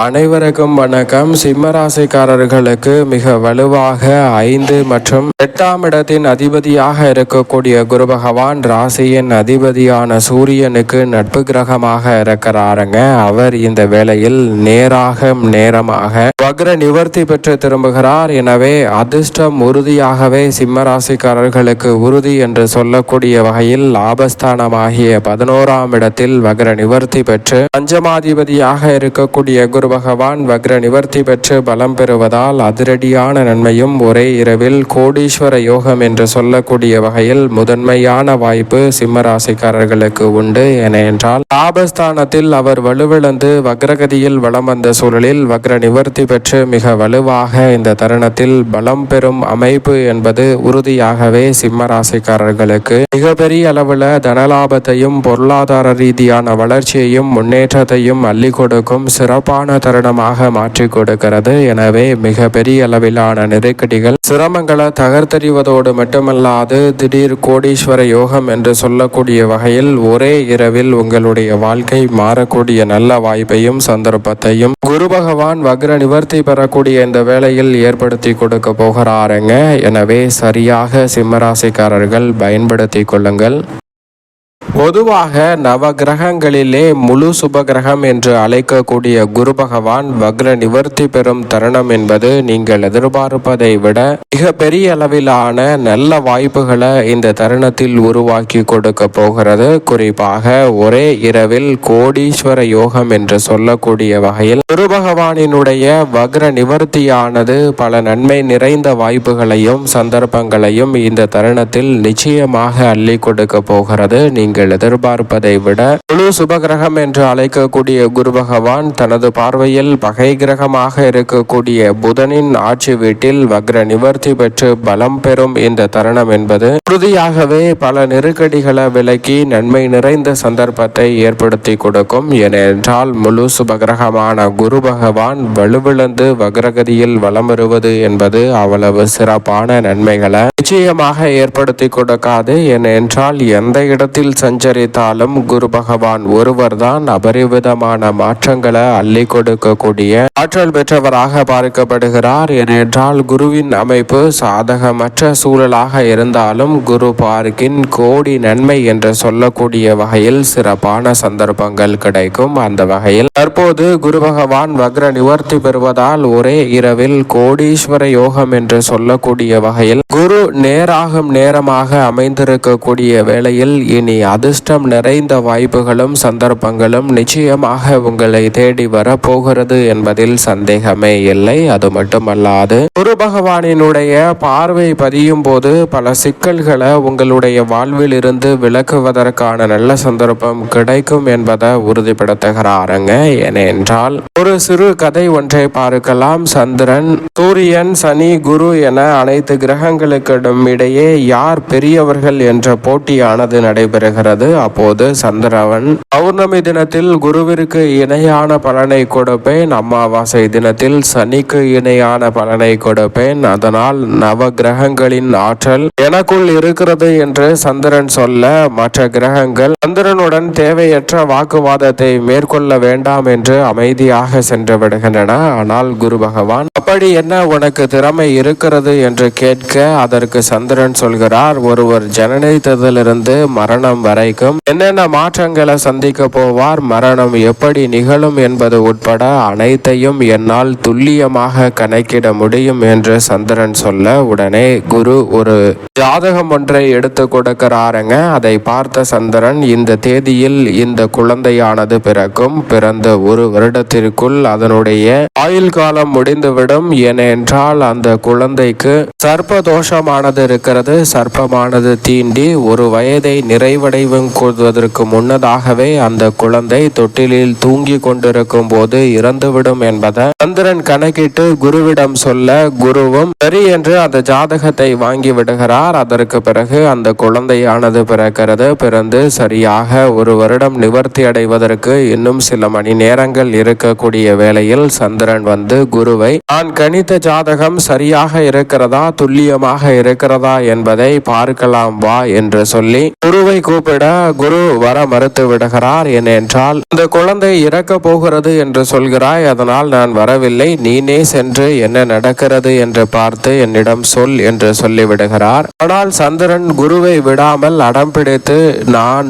அனைவருக்கும் வணக்கம். சிம்மராசிக்காரர்களுக்கு மிக வலுவாக 5 மற்றும் 8ஆம் இடத்தின் அதிபதியாக இருக்கக்கூடிய குரு பகவான் ராசியின் அதிபதியான சூரியனுக்கு நட்பு கிரகமாக இருக்கிறாருங்க. அவர் இந்த வேளையில் நேரமாக வக்ர நிவர்த்தி பெற்று திரும்புகிறார். எனவே அதிர்ஷ்டம் உறுதியாகவே சிம்மராசிக்காரர்களுக்கு உறுதி என்று சொல்லக்கூடிய வகையில் லாபஸ்தானமாகிய 11ஆம் இடத்தில் வக்ர நிவர்த்தி பெற்று பஞ்சமாதிபதியாக இருக்கக்கூடிய குரு பகவான் வக்ர நிவர்த்தி பெற்று பலம் பெறுவதால் அதிரடியான நன்மையும் ஒரே இரவில் கோடீஸ்வர யோகம் என்று சொல்லக்கூடிய வகையில் முதன்மையான வாய்ப்பு சிம்மராசிக்காரர்களுக்கு உண்டு. ஏனென்றால் லாபஸ்தானத்தில் அவர் வலுவிழந்து வக்ரகதியில் வலம் வந்த சூழலில் வக்ர நிவர்த்தி பெற்று மிக வலுவாக இந்த தருணத்தில் பலம் பெறும் அமைப்பு என்பது உறுதியாகவே சிம்மராசிக்காரர்களுக்கு மிகப்பெரிய அளவில் தனலாபத்தையும் பொருளாதார ரீதியான வளர்ச்சியையும் முன்னேற்றத்தையும் அள்ளி கொடுக்கும் சிறப்பான தருணமாக மாற்றி கொடுக்கிறது. எனவே மிக பெரிய அளவிலான நெருக்கடிகள் சிரமங்களை தகர்த்தெறிவதோடு மட்டுமல்லாது திடீர் கோடீஸ்வர யோகம் என்று சொல்லக்கூடிய வகையில் ஒரே இரவில் உங்களுடைய வாழ்க்கை மாறக்கூடிய நல்ல வாய்ப்பையும் சந்தர்ப்பத்தையும் குரு பகவான் வக்ர நிவர்த்தி பெறக்கூடிய இந்த வேளையில் ஏற்படுத்தி கொடுக்க போகிறாருங்க. எனவே சரியாக சிம்மராசிக்காரர்கள் பயன்படுத்தி கொள்ளுங்கள். பொதுவாக நவ கிரகங்களிலே முழு சுபகிரகம் என்று அழைக்கக்கூடிய குரு பகவான் வக்ர நிவர்த்தி பெறும் தருணம் என்பது நீங்கள் எதிர்பார்ப்பதை விட மிக பெரிய அளவிலான நல்ல வாய்ப்புகளை இந்த தருணத்தில் உருவாக்கி கொடுக்க போகிறது. குறிப்பாக ஒரே இரவில் கோடீஸ்வர யோகம் என்று சொல்லக்கூடிய வகையில் குரு பகவானினுடைய வக்ர நிவர்த்தியானது பல நன்மை நிறைந்த வாய்ப்புகளையும் சந்தர்ப்பங்களையும் இந்த தருணத்தில் நிச்சயமாக அள்ளி கொடுக்க போகிறது. நீங்கள் எதிர்பார்ப்பதை விட முழு சுபகிரகம் என்று அழைக்கக்கூடிய குரு பகவான் தனது பார்வையில் பகை கிரகமாக இருக்கக்கூடிய புதனின் ஆட்சி வீட்டில் வக்ர நிவர்த்தி பெற்று பலம் பெறும் இந்த தருணம் என்பது உறுதியாகவே பல நெருக்கடிகளை விலக்கி நன்மை நிறைந்த சந்தர்ப்பத்தை ஏற்படுத்தி கொடுக்கும். ஏனென்றால் முழு சுபகிரகமான குரு பகவான் வலுவிழந்து வக்ரகதியில் வலம் வருவது என்பது அவ்வளவு சிறப்பான நன்மைகளை நிச்சயமாக ஏற்படுத்தி கொடுக்காது. ஏனென்றால் எந்த இடத்தில் சஞ்சரித்தாலும் குரு பகவான் ஒருவர்தான் அபரிவிதமான மாற்றங்களை அள்ளி கொடுக்கக்கூடிய ஆற்றல் பெற்றவராக பார்க்கப்படுகிறார். ஏனென்றால் குருவின் அமைப்பு சாதகமற்ற சூழலாக இருந்தாலும் குரு பார்க்கின் கோடி நன்மை என்று சொல்லக்கூடிய வகையில் சிறப்பான சந்தர்ப்பங்கள் கிடைக்கும். அந்த வகையில் தற்போது குரு பகவான் வக்ர நிவர்த்தி பெறுவதால் ஒரே இரவில் கோடீஸ்வர யோகம் என்று சொல்லக்கூடிய வகையில் குரு நேரமாக அமைந்திருக்கக்கூடிய வேளையில் இனி அதிர்ஷ்டம் நிறைந்த வாய்ப்புகளும் சந்தர்ப்பங்களும் நிச்சயமாக உங்களை தேடி வரப்போகிறது என்பதில் சந்தேகமே இல்லை. அது மட்டுமல்லாது குரு பகவானினுடைய பார்வை பதியும் போது பல சிக்கல்களை உங்களுடைய வாழ்வில் இருந்து விலக்குவதற்கான நல்ல சந்தர்ப்பம் கிடைக்கும் என்பதை உறுதிப்படுத்துகிறாருங்க. ஏனென்றால் ஒரு சிறு கதை ஒன்றை பார்க்கலாம். சந்திரன், சூரியன், சனி, குரு என அனைத்து கிரகங்களுக்கிடம் இடையே யார் பெரியவர்கள் என்ற போட்டியானது நடைபெறுகிறது. அப்போது சந்திரவன் பௌர்ணமி தினத்தில் குருவிற்கு இணையான பலனை கொடுப்பேன், அமாவாசை தினத்தில் சனிக்கு இணையான பலனை கொடுப்பேன், அதனால் நவ கிரகங்களின் ஆற்றல் எனக்குள் இருக்கிறது என்று சந்திரன் சொல்ல மற்ற கிரகங்கள் சந்திரனுடன் தேவையற்ற வாக்குவாதத்தை மேற்கொள்ள வேண்டாம் என்று அமைதியாக சென்று விடுகின்றன. ஆனால் குரு பகவான் அப்படி என்ன உனக்கு திறமை இருக்கிறது என்று கேட்க அதற்கு சந்திரன் சொல்கிறார், ஒருவர் ஜனனித்ததிலிருந்து மரணம் வரைக்கும் என்னென்ன மாற்றங்களை சந்திக்க போவார், மரணம் எப்படி நிகழும் என்பது உட்பட அனைத்தையும் என்னால் துல்லியமாக கணக்கிட முடியும் என்று சந்திரன் சொல்ல உடனே குரு ஒரு ஜாதகம் ஒன்றை எடுத்து கொடுக்கிறாருங்க. அதை பார்த்த சந்திரன் இந்த தேதியில் இந்த குழந்தையானது பிறக்கும், பிறந்த ஒரு வருடத்திற்குள் அதனுடைய ஆயுள் காலம் முடிந்துவிடும். ஏனென்றால் அந்த குழந்தைக்கு சர்ப்ப தோஷமானது இருக்கிறது. சர்ப்பமானது தீண்டி ஒரு வயதை நிறைவடைவதற்கு முன்னதாகவே அந்த குழந்தை தொட்டிலில் தூங்கி கொண்டிருக்கும் போது இறந்துவிடும் என்பதை சந்திரன் கணக்கிட்டு குருவிடம் சொல்ல குருவும் சரி என்று அந்த ஜாதகத்தை வாங்கி விடுகிறார். அதற்கு பிறகு அந்த குழந்தையானது பிறக்கிறது. பிறந்து சரியாக ஒரு வருடம் நிவர்த்தி அடைவதற்கு இன்னும் சில மணி நேரங்கள் இருக்கக்கூடிய வேளையில் சந்திரன் வந்து குருவை, நான் கணித்த ஜாதகம் சரியாக இருக்கிறதா, துல்லியமாக இருக்கிறதா இருக்கிறதா என்பதை பார்க்கலாம் வா என்று சொல்லி குருவை கூப்பிட குரு வர மறுத்து விடுகிறார். ஏனென்றால் இந்த குழந்தை இறக்க போகிறது என்று சொல்கிறாய், அதனால் நான் வரவில்லை, நீனே சென்று என்ன நடக்கிறது என்று பார்த்து என்னிடம் சொல் என்று சொல்லிவிடுகிறார். ஆனால் சந்திரன் குருவை விடாமல் அடம் பிடித்து நான்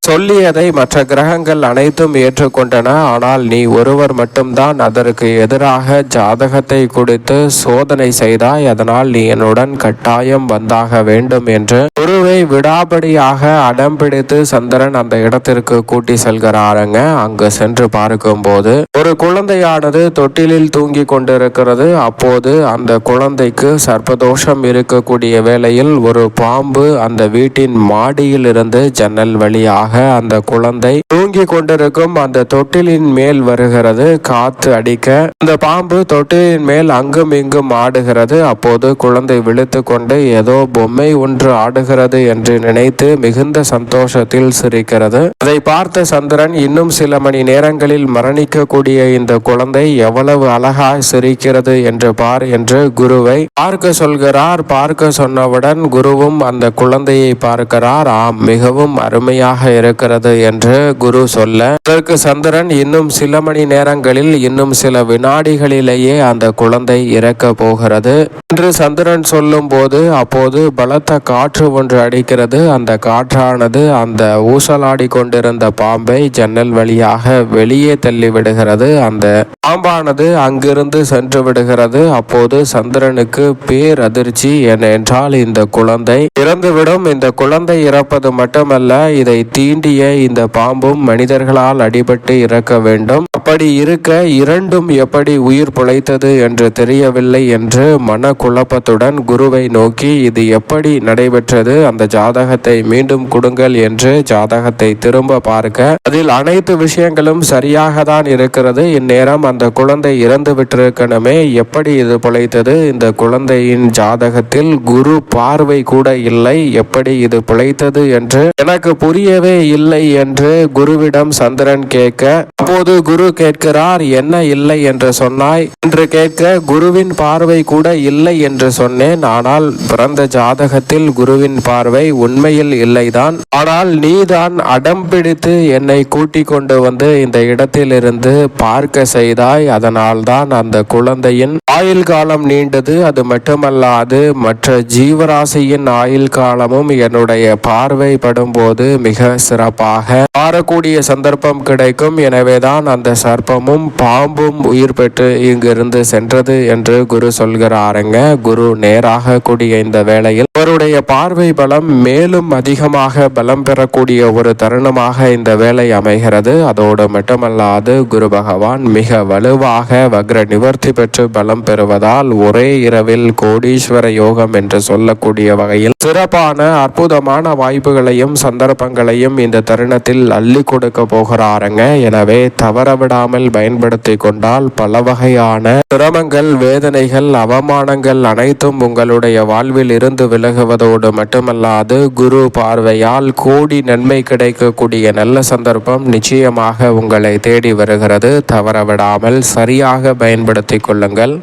சொல்லியதை மற்ற கிரகங்கள் அனைத்தும் ஏற்றுக்கொண்டன, ஆனால் நீ ஒருவர் மட்டும்தான் அதற்கு எதிராக ஜாதகத்தை கொடுத்து சோதனை செய்தாய், அதனால் நீ என்னுடன் கட்டாயம் வந்தாக வேண்டும் என்று குருவை விடாபடியாக அடம் பிடித்து சந்திரன் அந்த இடத்திற்கு கூட்டி செல்கிறாருங்க. அங்கு சென்று பார்க்கும் போது ஒரு குழந்தையானது தொட்டிலில் தூங்கி கொண்டிருக்கிறது. அப்போது அந்த குழந்தைக்கு சர்ப்பதோஷம் இருக்கக்கூடிய வேளையில் ஒரு பாம்பு அந்த வீட்டின் மாடியில் இருந்து ஜன்னல் வழியாக அந்த குழந்தை தூங்கி கொண்டிருக்கும் அந்த தொட்டிலின் மேல் வருகிறது. காத்து அடிக்க அந்த பாம்பு தொட்டிலின் மேல் அங்கும் இங்கும் ஆடுகிறது. அப்போது குழந்தை விழித்து கொண்டு ஏதோ பொம்மை ஒன்று ஆடுகிறது என்று நினைத்து மிகுந்த சந்தோஷத்தில் சிரிக்கிறது. அதை பார்த்த சந்திரன் இன்னும் சில மணி நேரங்களில் மரணிக்கக்கூடிய இந்த குழந்தை எவ்வளவு அழகாய் சிரிக்கிறது என்று பார் என்று குருவை பார்க்க சொல்கிறார். பார்க்க சொன்னவுடன் குருவும் அந்த குழந்தையை பார்க்கிறார். ஆம், மிகவும் அருமையாக இருக்கிறது என்று குரு சொல்ல அதற்கு சந்திரன் இன்னும் சில மணி நேரங்களில் இன்னும் சில வினாடிகளிலேயே அந்த குழந்தை இறக்க போகிறது என்று சந்திரன் சொல்லும் போது அப்போது பலத்த காற்று ஒன்று அடிக்கிறது. அந்த காற்றானது அந்த ஊசலாடி கொண்டிருந்த பாம்பை ஜன்னல் வழியாக வெளியே தள்ளி விடுகிறது. அந்த பாம்பானது அங்கிருந்து சென்று விடுகிறது. அப்போது சந்திரனுக்கு பேரதிர்ச்சி. ஏனென்றால் இந்த குழந்தை இறந்துவிடும். இந்த குழந்தை இறப்பது மட்டுமல்ல, இதை தீண்டிய இந்த பாம்பும் மனிதர்களால் அடிபட்டு இறக்க வேண்டும். அப்படி இருக்க இரண்டும் எப்படி உயிர் பிழைத்தது என்று தெரியவில்லை என்று மனக்குழப்பத்துடன் குருவை நோக்கி இது எப்படி நடைபெற்றது, அந்த ஜாதகத்தை மீண்டும் கொடுங்கள் என்று ஜாதகத்தை திரும்ப பார்க்க அதில் அனைத்து விஷயங்களும் சரியாக தான் இருக்கிறது. இந்நேரம் அந்த குழந்தை இறந்து விட்டிருக்கணுமே, எப்படி இது பிழைத்தது? இந்த குழந்தையின் ஜாதகத்தில் குரு பார்வை கூட இல்லை, எப்படி இது பிழைத்தது என்று எனக்கு புரியவே இல்லை என்று குருவிடம் சந்திரன் கேட்க அப்போது குரு கேட்கிறார், என்ன இல்லை என்று சொன்னாய் என்று கேட்க, குருவின் பார்வை கூட இல்லை என்று சொன்னேன். ஆனால் பிறந்த ஜாதகத்தில் குருவின் பார்வை உண்மையில் இல்லைதான். ஆனால் நீதான் அடம் பிடித்து என்னை கூட்டிக் கொண்டு வந்து இந்த இடத்திலிருந்து பார்க்க செய்தாய். அதனால்தான் அந்த குழந்தையின் ஆயுள் காலம் நீண்டது. அது மட்டுமல்லாது மற்ற ஜீவராசியின் ஆயுள் காலமும் என்னுடைய பார்வை படும்போது மிக சிறப்பாக மாறக்கூடிய சந்தர்ப்பம் கிடைக்கும். எனவேதான் அந்த சர்ப்பமும் பாம்பும் உயிர் பெற்று இங்கிருந்து சென்றது என்று குரு சொல்கிறாருங்க. குரு நேராக கூடிய இந்த வேளையில் அவருடைய பார்வை பலம் மேலும் அதிகமாக பலம் பெறக்கூடிய ஒரு தருணமாக இந்த வேலை அமைகிறது. அதோடு மட்டுமல்லாது குரு பகவான் மிக வலுவாக வக்ர நிவர்த்தி பெற்று பலம் பெறுவதால் ஒரே இரவில் கோடீஸ்வர யோகம் என்று சொல்லக்கூடிய வகையில் சிறப்பான அற்புதமான வாய்ப்புகளையும் சந்தர்ப்பங்களையும் இந்த தருணத்தில் அள்ளி கொடுக்க போகிறாருங்க. எனவே தவறவிடாமல் பயன்படுத்தி கொண்டால் பல வகையான சிரமங்கள், வேதனைகள், அவமானங்கள் அனைத்தும் உங்களுடைய வாழ்வில் இருந்து விலகுவதோடு மட்டுமல்லாது குரு பார்வையால் கோடி நன்மை கிடைக்கக்கூடிய நல்ல சந்தர்ப்பம் நிச்சயமாக உங்களை தேடி வருகிறது. தவறவிடாமல் சரியாக பயன்படுத்தி கொள்ளுங்கள்.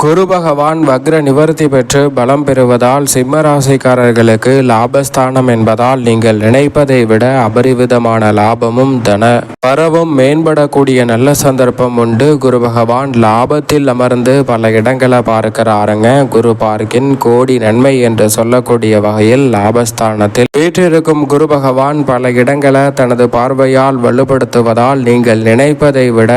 குரு பகவான் வக்ர நிவர்த்தி பெற்று பலம் பெறுவதால் சிம்ம ராசிக்காரர்களுக்கு லாபஸ்தானம் என்பதால் நீங்கள் நினைப்பதை விட அபரிவிதமான லாபமும் தன வரவும் மேம்படக்கூடிய நல்ல சந்தர்ப்பம் உண்டு. குரு பகவான் லாபத்தில் அமர்ந்து பல இடங்களை பார்க்கிறாருங்க. குரு பார்க்கின் கோடி நன்மை என்று சொல்லக்கூடிய வகையில் லாபஸ்தானத்தில் வீற்றிருக்கும் குரு பகவான் பல இடங்களை தனது பார்வையால் வலுப்படுத்துவதால் நீங்கள் நினைப்பதை விட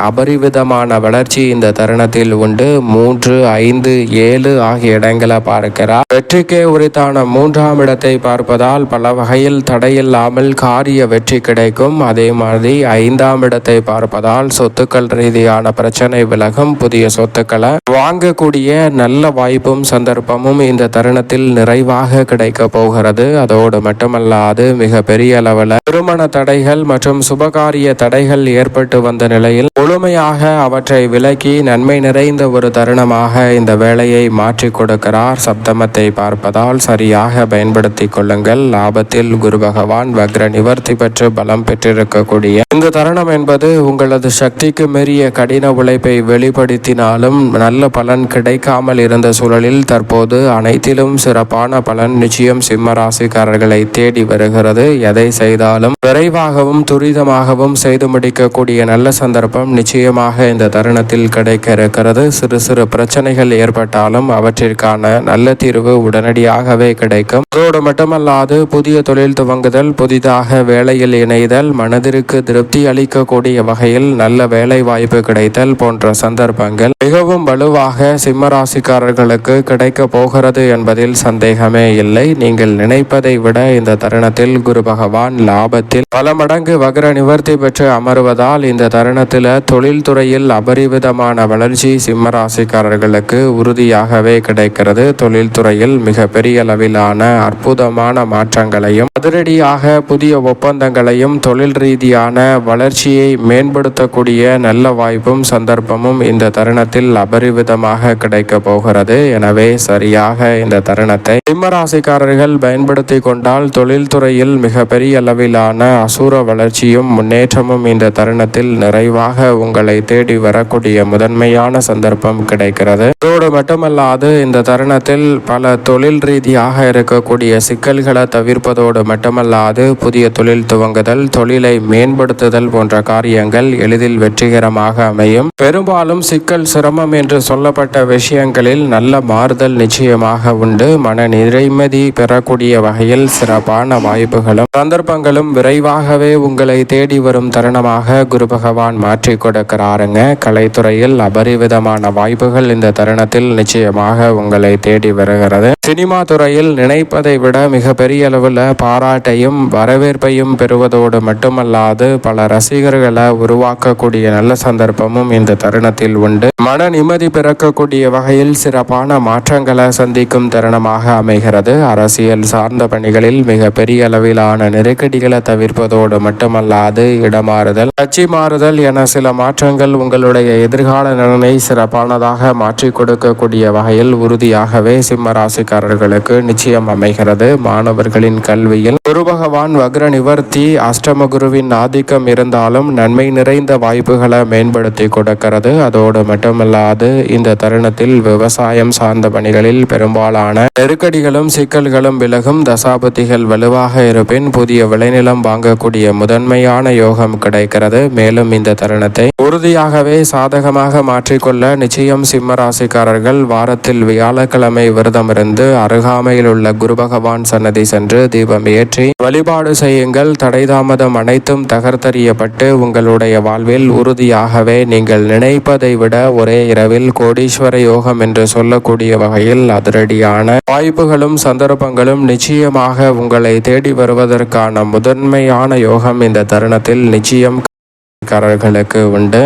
அபரிவிதமான வளர்ச்சி இந்த தருணத்தில் உண்டு. 3, 5, 7 ஆகிய இடங்களை பார்க்கிறார். வெற்றிக்கே உரித்தான 3ஆம் இடத்தை பார்ப்பதால் பல வகையில் தடையில்லாமல் காரிய வெற்றி கிடைக்கும். அதே மாதிரி 5ஆம் இடத்தை பார்ப்பதால் சொத்துக்கள் ரீதியான பிரச்சனை விலகும். புதிய சொத்துக்களை வாங்கக்கூடிய நல்ல வாய்ப்பும் சந்தர்ப்பமும் இந்த தருணத்தில் நிறைவாக கிடைக்க போகிறது. அதோடு மட்டுமல்லாது மிக பெரிய அளவில் திருமண தடைகள் மற்றும் சுபகாரிய தடைகள் ஏற்பட்டு வந்த நிலையில் முழுமையாக அவற்றை விலக்கி நன்மை நிறைந்த ஒரு தருணம் தருணமாக இந்த வேலையை மாற்றி கொடுக்கிறார். சப்தமத்தை பார்ப்பதால் சரியாக பயன்படுத்தி கொள்ளுங்கள். லாபத்தில் குரு பகவான் வக்ர நிவர்த்தி பெற்று பலம் பெற்றிருக்கக்கூடிய இந்த தருணம் என்பது உங்களது சக்திக்கு மீறிய கடின உழைப்பை வெளிப்படுத்தினாலும் நல்ல பலன் கிடைக்காமல் இருந்த சூழலில் தற்போது அனைத்திலும் சிறப்பான பலன் நிச்சயம் சிம்ம ராசிக்காரர்களை தேடி வருகிறது. எதை செய்தாலும் விரைவாகவும் துரிதமாகவும் செய்து முடிக்கக்கூடிய நல்ல சந்தர்ப்பம் நிச்சயமாக இந்த தருணத்தில் கிடைக்க இருக்கிறது. சிறு சிறு பிரச்சனைகள் ஏற்பட்டாலும் அவற்றிற்கான நல்ல தீர்வு உடனடியாகவே கிடைக்கும். அதோடு மட்டுமல்லாது புதிய தொழில் துவங்குதல், புதிதாக வேலையில் இணைதல், மனதிற்கு திருப்தி அளிக்கக்கூடிய வகையில் நல்ல வேலை வாய்ப்பு கிடைத்தல் போன்ற சந்தர்ப்பங்கள் மிகவும் வலுவாக சிம்ம ராசிக்காரர்களுக்கு கிடைக்க போகிறது என்பதில் சந்தேகமே இல்லை. நீங்கள் நினைப்பதை விட இந்த தருணத்தில் குரு பகவான் லாபத்தில் பல மடங்கு வக்ர நிவர்த்தி பெற்று அமர்வதால் இந்த தருணத்தில் தொழில்துறையில் அபரிவிதமான வளர்ச்சி சிம்ம ராசிக்காரர்களுக்கு உறுதியாகவே கிடைக்கிறது. தொழில்துறையில் மிக பெரிய அளவிலான அற்புதமான மாற்றங்களையும் அதிரடியாக புதிய ஒப்பந்தங்களையும் தொழில் ரீதியான வளர்ச்சியை மேம்படுத்தக்கூடிய நல்ல வாய்ப்பும் சந்தர்ப்பமும் இந்த தருணத்தில் அபரிவிதமாக கிடைக்க போகிறது. எனவே சரியாக இந்த தருணத்தை சிம்ம ராசிக்காரர்கள் பயன்படுத்தி கொண்டால் தொழில்துறையில் மிக பெரிய அளவிலான அசூர வளர்ச்சியும் முன்னேற்றமும் இந்த தருணத்தில் நிறைவாக உங்களை தேடி வரக்கூடிய முதன்மையான சந்தர்ப்பம் கிடைக்கிறது. அதோடு மட்டுமல்லாது இந்த தருணத்தில் பல தொழில் ரீதியாக இருக்கக்கூடிய சிக்கல்களை தவிர்ப்பதோடு மட்டுமல்லாது புதிய தொழில் துவங்குதல், தொழிலை மேம்படுத்துதல் போன்ற காரியங்கள் எளிதில் வெற்றிகரமாக அமையும். பெரும்பாலும் சிக்கல், சிரமம் என்று சொல்லப்பட்ட விஷயங்களில் நல்ல மாறுதல் நிச்சயமாக உண்டு. மன நிறைமதி பெறக்கூடிய வகையில் சிறப்பான வாய்ப்புகளும் சந்தர்ப்பங்களும் விரைவாகவே உங்களை தேடி வரும் தருணமாக குரு பகவான் மாற்றி கொடுக்கிறாருங்க. கலைத்துறையில் அபரிவிதமான வாய்ப்புகள் இந்த தருணத்தில் நிச்சயமாக உங்களை தேடி வருகிறது. சினிமா துறையில் நினைப்பதை விட மிக பெரிய அளவில் பாராட்டையும் வரவேற்பையும் பெறுவதோடு மட்டுமல்லாது பல ரசிகர்களை உருவாக்கக்கூடிய நல்ல சந்தர்ப்பமும் இந்த தருணத்தில் உண்டு. மன நிம்மதி பிறக்கக்கூடிய வகையில் சிறப்பான மாற்றங்களை சந்திக்கும் தருணமாக அமைகிறது. அரசியல் சார்ந்த பணிகளில் மிக பெரிய அளவிலான நெருக்கடிகளை தவிர்ப்பதோடு மட்டுமல்லாது இடமாறுதல், கட்சி மாறுதல் என சில மாற்றங்கள் உங்களுடைய எதிர்கால நலனை சிறப்பானதாக மாற்றி கொடுக்கக்கூடிய வகையில் உறுதியாகவே சிம்ம ராசிக்காரர்களுக்கு நிச்சயம் அமைகிறது. மாணவர்களின் கல்வியில் குரு பகவான் வக்ர நிவர்த்தி, அஷ்டம குருவின் ஆதிக்கம் இருந்தாலும் நன்மை நிறைந்த வாய்ப்புகளை மேம்படுத்தி கொடுக்கிறது. அதோடு மட்டுமல்லாது இந்த தருணத்தில் விவசாயம் சார்ந்த பணிகளில் பெரும்பாலான நெருக்கடிகளும் சிக்கல்களும் விலகும். தசாபதிகள் வலுவாக இருப்பின் புதிய விளைநிலம் வாங்கக்கூடிய முதன்மையான யோகம் கிடைக்கிறது. மேலும் இந்த தருணத்தை உறுதியாகவே சாதகமாக மாற்றிக்கொள்ள நிச்சயம் சிம்ம ராசிக்காரர்கள் வாரத்தில் வியாழக்கிழமை விரதமிருந்து அருகாமையில் உள்ள குரு பகவான் சன்னதி சென்று தீபம் ஏற்றி வழிபாடு செய்யுங்கள். தடைதாமதம் அனைத்தும் தகர்த்தறியப்பட்டு உங்களுடைய வாழ்வில் உறுதியாகவே நீங்கள் நினைப்பதை விட ஒரே இரவில் கோடீஸ்வர யோகம் என்று சொல்லக்கூடிய வகையில் அதிரடியான வாய்ப்புகளும் சந்தர்ப்பங்களும் நிச்சயமாக உங்களை தேடி வருவதற்கான முதன்மையான யோகம் இந்த தருணத்தில் நிச்சயம் காரர்களுக்கு உண்டு.